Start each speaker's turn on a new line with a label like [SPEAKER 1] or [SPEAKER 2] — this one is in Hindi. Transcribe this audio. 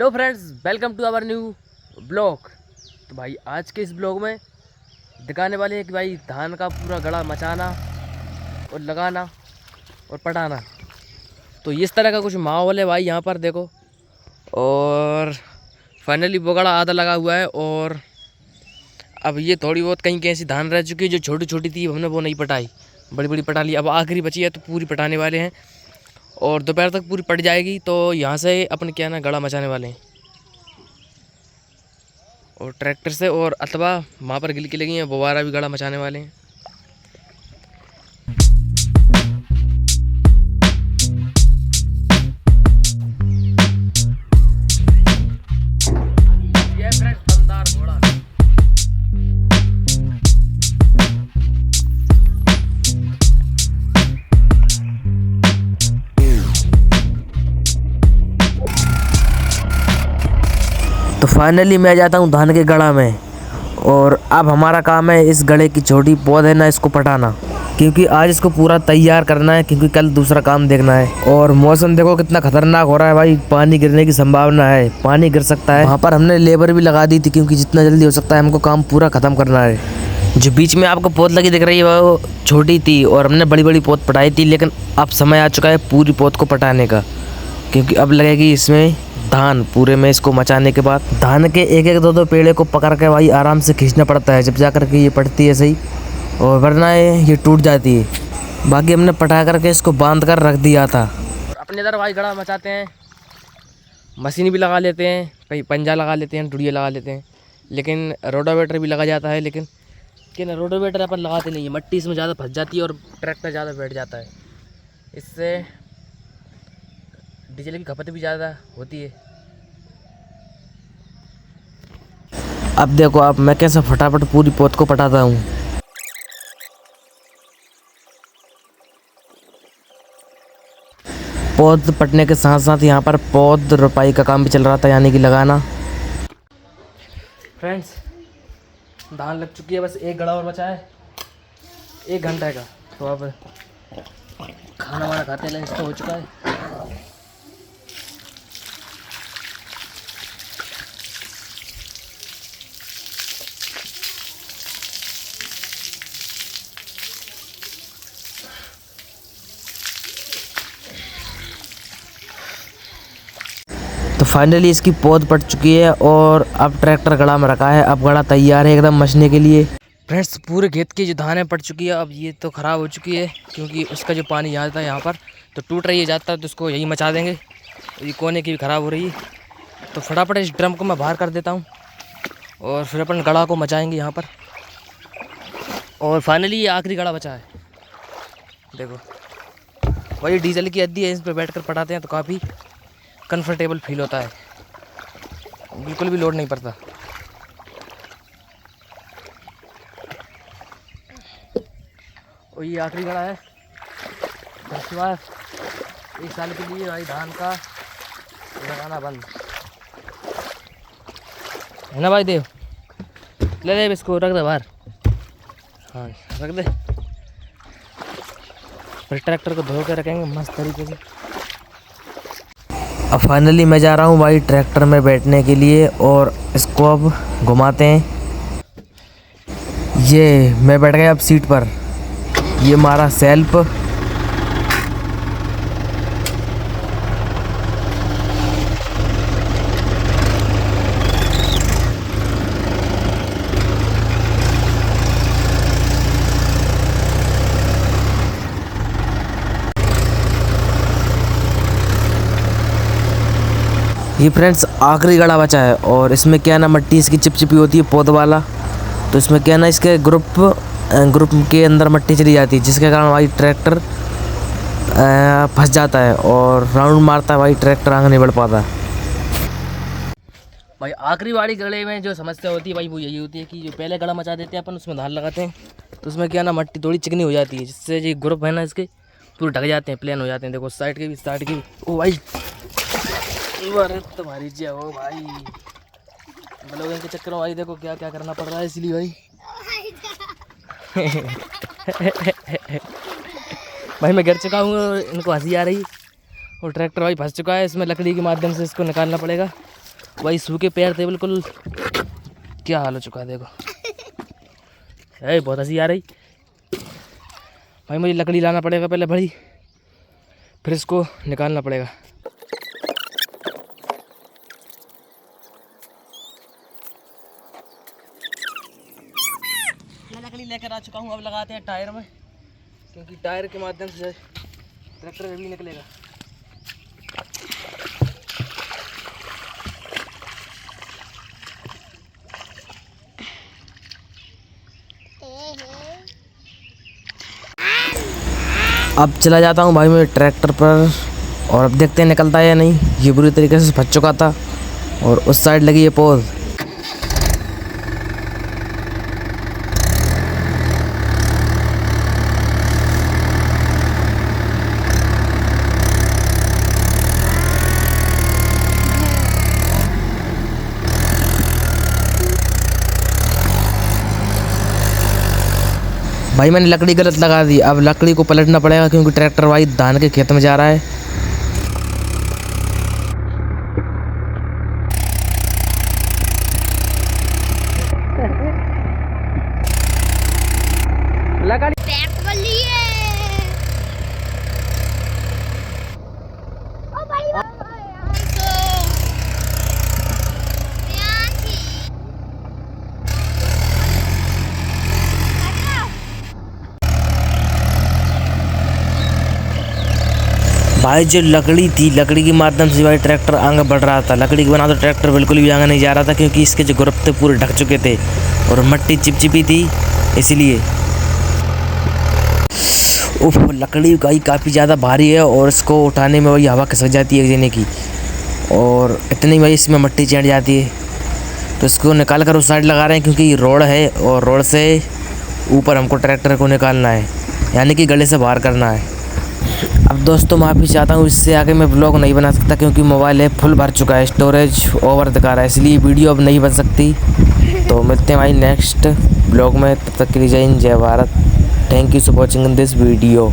[SPEAKER 1] Hello friends, welcome to our new blog. तो भाई आज के इस ब्लॉग में दिखाने वाले हैं कि भाई धान का पूरा गड़ा मचाना और लगाना और पटाना। तो इस तरह का कुछ माहौल है भाई यहाँ पर देखो। और फाइनली वो गड़ा आधा लगा हुआ है और अब ये थोड़ी बहुत कहीं कैसी धान रह चुकी है जो छोटी छोटी थी, हमने वो नहीं पटाई, बड़ी बड़ी पटा ली। अब आखिरी बची है तो पूरी पटाने वाले हैं और दोपहर तक पूरी पट जाएगी। तो यहाँ से अपन क्या ना गड़ा मचाने वाले हैं और ट्रैक्टर से, और अथवा वहाँ पर गिलकी लगी हैं दोबारा भी गड़ा मचाने वाले हैं। ये फ्रेंड्स दमदार घोड़ा। तो फाइनली मैं जाता हूँ धान के गड़ा में और अब हमारा काम है इस गड़े की छोटी पौध है ना, इसको पटाना, क्योंकि आज इसको पूरा तैयार करना है, क्योंकि कल दूसरा काम देखना है। और मौसम देखो कितना खतरनाक हो रहा है भाई, पानी गिरने की संभावना है, पानी गिर सकता है। वहाँ पर हमने लेबर भी लगा दी थी, क्योंकि जितना जल्दी हो सकता है हमको काम पूरा खत्म करना है। जो बीच में आपको पौध लगी दिख रही है वो छोटी थी और हमने बड़ी बड़ी पौध पटाई थी, लेकिन अब समय आ चुका है पूरी पौध को पटाने का, क्योंकि अब लगेगी इसमें धान। पूरे में इसको मचाने के बाद धान के एक एक दो पेड़े को पकड़ के भाई आराम से खींचना पड़ता है, जब जा कर के ये पड़ती है सही, और वरना ये टूट जाती है। बाकी हमने पटा करके इसको बांध कर रख दिया था। और अपने इधर भाई गड़ा मचाते हैं, मशीन भी लगा लेते हैं, कहीं पंजा लगा लेते हैं, टुड़िया लगा लेते हैं, लेकिन रोटावेटर भी लगा जाता है। लेकिन कि ना रोटावेटर अपन लगाते नहीं है, मट्टी इसमें ज़्यादा फंस जाती है और ट्रैक्टर ज़्यादा बैठ जाता है, इससे डीजल की खपत भी ज़्यादा होती है। अब देखो अब मैं कैसे फटाफट पूरी पौध को पटाता हूँ। पौध पटने के साथ साथ यहाँ पर पौध रोपाई का काम भी चल रहा था, यानी कि लगाना। फ्रेंड्स धान लग चुकी है, बस एक गड़ा और बचा है 1 घंटे का। तो अब खाना वाना खाते हैं, लंच तो हो चुका है। तो फाइनली इसकी पौध पट चुकी है और अब ट्रैक्टर गड़ा में रखा है, अब गड़ा तैयार है एकदम मचने के लिए। फ्रेंड्स पूरे खेत की जो धानें पट चुकी है, अब ये तो ख़राब हो चुकी है, क्योंकि उसका जो पानी यहाँ था यहाँ पर तो टूट रही है जाता है, तो उसको यही मचा देंगे। ये कोने की भी ख़राब हो रही है, तो फटाफट इस ड्रम को मैं बाहर कर देता हूँ और फिर अपन गड़ा को मचाएँगे यहाँ पर। और फाइनली ये आखिरी गड़ा बचा है, देखो वही डीजल की अद्दी है, इस पर बैठ कर पटाते हैं तो काफ़ी कंफर्टेबल फील होता है, बिल्कुल भी लोड नहीं पड़ता। और ये आखिरी गड़ा है, उसके बाद 1 साल के लिए भाई धान का लगाना बंद है ना भाई। देव ले दे इसको, रख दे बाहर, हाँ रख दे, फिर ट्रैक्टर को धो के रखेंगे मस्त तरीके से। अब फाइनली मैं जा रहा हूँ भाई ट्रैक्टर में बैठने के लिए और इसको अब घुमाते हैं। ये मैं बैठ गया अब सीट पर, ये हमारा सेल्फ। ये फ्रेंड्स आखिरी गड़ा बचा है और इसमें क्या ना मट्टी इसकी चिपचिपी होती है पौध वाला, तो इसमें क्या ना इसके ग्रुप के अंदर मट्टी चली जाती है, जिसके कारण भाई ट्रैक्टर फंस जाता है और राउंड मारता है भाई, ट्रैक्टर आगे नहीं बढ़ पाता। भाई आखिरी वाली गड़े में जो समस्या होती है भाई वो यही होती है कि जो पहले गड़ा मचा देते हैं अपन, उसमें धान लगाते हैं तो उसमें क्या ना मट्टी थोड़ी चिकनी हो जाती है, जिससे ये ग्रुप है ना इसके पूरे ढक जाते हैं, प्लेन हो जाते हैं। देखो साइड के भी, साइड की भी। ओ भाई तुम्हारी जी हो भाई, ब्लॉगिंग के चक्कर में भाई देखो क्या क्या करना पड़ रहा है, इसलिए भाई भाई मैं गिर चुका हूँ, इनको हंसी आ रही और ट्रैक्टर भाई फंस चुका है, इसमें लकड़ी के माध्यम से इसको निकालना पड़ेगा। भाई सूखे पैर थे बिल्कुल, क्या हाल हो चुका है देखो। बहुत हंसी आ रही भाई। मुझे लकड़ी लाना पड़ेगा पहले बड़ी, फिर इसको निकालना पड़ेगा। मैं लकड़ी लेकर आ चुका हूँ, अब लगाते हैं टायर में, क्योंकि टायर के माध्यम से ट्रैक्टर भी निकलेगा। अब चला जाता हूँ भाई मैं ट्रैक्टर पर, और अब देखते हैं निकलता है या नहीं। ये बुरी तरीके से फंस चुका था, और उस साइड लगी ये पोल। भाई मैंने लकड़ी गलत लगा दी, अब लकड़ी को पलटना पड़ेगा, क्योंकि ट्रैक्टर भाई धान के खेत में जा रहा है। लकड़ी भाई जो लकड़ी थी, लकड़ी के माध्यम से भाई ट्रैक्टर आगे बढ़ रहा था। लकड़ी के बना तो ट्रैक्टर बिल्कुल भी आगे नहीं जा रहा था, क्योंकि इसके जो ग्रुप थे पूरे ढक चुके थे और मिट्टी चिपचिपी थी, इसलिए। उफ, लकड़ी भाई काफ़ी ज़्यादा भारी है, और इसको उठाने में भाई हवा खिसक जाती है एक जने की, और इतनी भाई इसमें मिट्टी चढ़ जाती है। तो इसको निकाल कर उस साइड लगा रहे हैं, क्योंकि रोड है और रोड से ऊपर हमको ट्रैक्टर को निकालना है, यानी कि गले से बाहर करना है। अब दोस्तों माफ़ी चाहता हूँ, इससे आगे मैं ब्लॉग नहीं बना सकता, क्योंकि मोबाइल है फुल भर चुका है, स्टोरेज ओवर दिखा रहा है, इसलिए वीडियो अब नहीं बन सकती। तो मिलते हैं भाई नेक्स्ट ब्लॉग में, तब तक के लिए जय हिंद, जय Bharat. Thank you for watching this video.